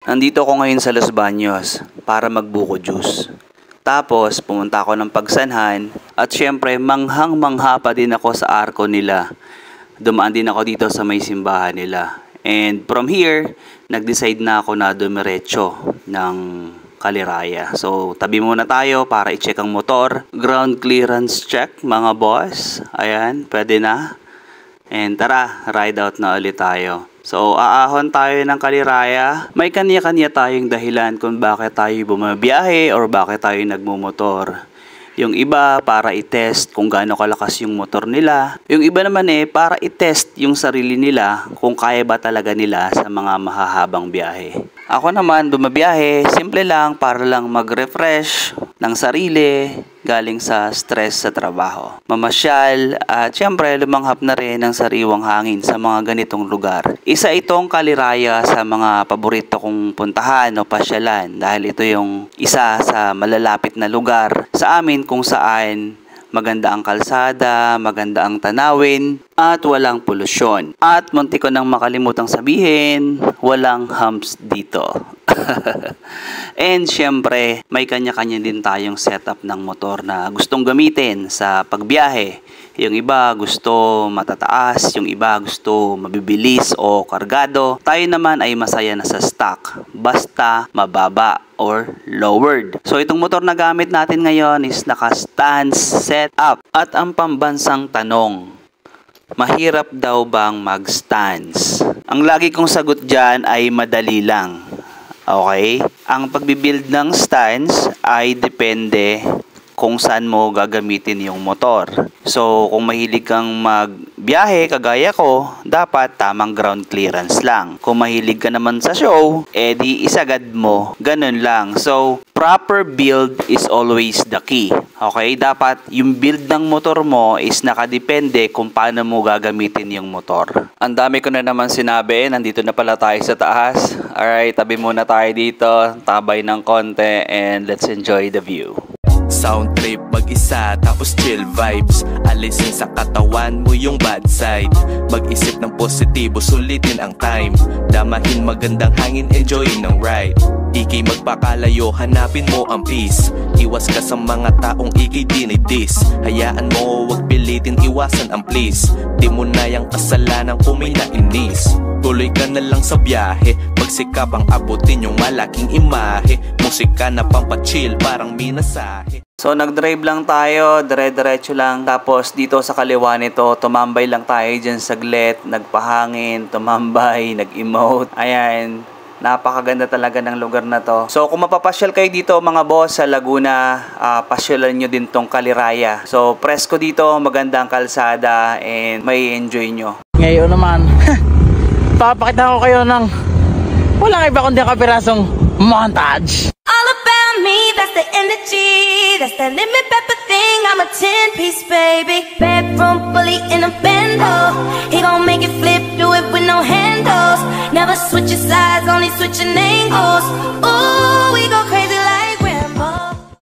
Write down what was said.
Nandito ako ngayon sa Los Baños para magbuko juice. Tapos pumunta ako ng Pagsanhan at syempre manghang-mangha pa din ako sa arko nila. Dumaan din ako dito sa may simbahan nila. And from here, nag-decide na ako na dumiretso ng Kaliraya. So tabi muna tayo para i-check ang motor. Ground clearance check mga boss. Ayan, pwede na. And tara, ride out na ulit tayo. So, aahon tayo ng Kaliraya. May kanya-kanya tayong dahilan kung bakit tayo bumabiyahe or bakit tayo nagmumotor. Yung iba para i-test kung gaano kalakas yung motor nila. Yung iba naman para i-test yung sarili nila kung kaya ba talaga nila sa mga mahahabang biyahe. Ako naman bumabiyahe, simple lang para lang mag-refresh ng sarili galing sa stress sa trabaho. Mamasyal at syempre lumanghap na rin ng sariwang hangin sa mga ganitong lugar. Isa itong Kaliraya sa mga paborito kong puntahan o pasyalan dahil ito yung isa sa malalapit na lugar sa amin kung saan maganda ang kalsada, maganda ang tanawin, at walang polusyon. At munti ko nang makalimutang sabihin, walang humps dito. And syempre, may kanya-kanya din tayong setup ng motor na gustong gamitin sa pagbiyahe. Yung iba gusto matataas, yung iba gusto mabibilis o kargado. Tayo naman ay masaya na sa stock, basta mababa or lowered. So itong motor na gamit natin ngayon is naka-stance setup. At ang pambansang tanong, mahirap daw bang mag-stance? Ang lagi kong sagot dyan ay madali lang. Okay? Ang pagbibuild ng stance ay depende kung saan mo gagamitin yung motor. So, kung mahilig kang magbiyahe, kagaya ko, dapat tamang ground clearance lang. Kung mahilig ka naman sa show, edi isagad mo. Ganun lang. So, proper build is always the key. Okay? Dapat yung build ng motor mo is nakadepende kung paano mo gagamitin yung motor. Ang dami ko na naman sinabi. Nandito na pala tayo sa taas. Alright, tabi muna tayo dito. Tabay ng konti and let's enjoy the view. Sound trip mag-isa tapos chill vibes. Alisin sa katawan mo yung bad side. Mag-isip ng positibo, sulitin ang time. Damahin magandang hangin, enjoying ng ride. Ikay magpakalayo, hanapin mo ang peace. Iwas ka sa mga taong ikay dinidis. Hayaan mo, wag pilitin, iwasan ang please. Di mo na yung kasalanan kung may nainis. Tuloy ka na lang sa biyahe. Magsikap ang abutin yung malaking imahe. Musika na pampachill, parang minasahe. So nag-drive lang tayo, dire-diretso lang. Tapos dito sa kaliwa nito, tumambay lang tayo dyan saglit. Nagpahangin, tumambay, nag-emote. Ayan, napakaganda talaga ng lugar na to. So kung mapapasyal kayo dito mga boss sa Laguna, pasyalan nyo din tong Kaliraya. So presko dito, maganda ang kalsada and may enjoy nyo. Ngayon naman, papakita ko kayo ng walang iba kundi kapirasong montage. All about me, that's the energy. That's that lemon pepper thing, I'm a 10-piece baby. Bedroom fully in a bando. He gon' make it flip, do it with no handles. Never switching sides, only switching angles. Ooh, we go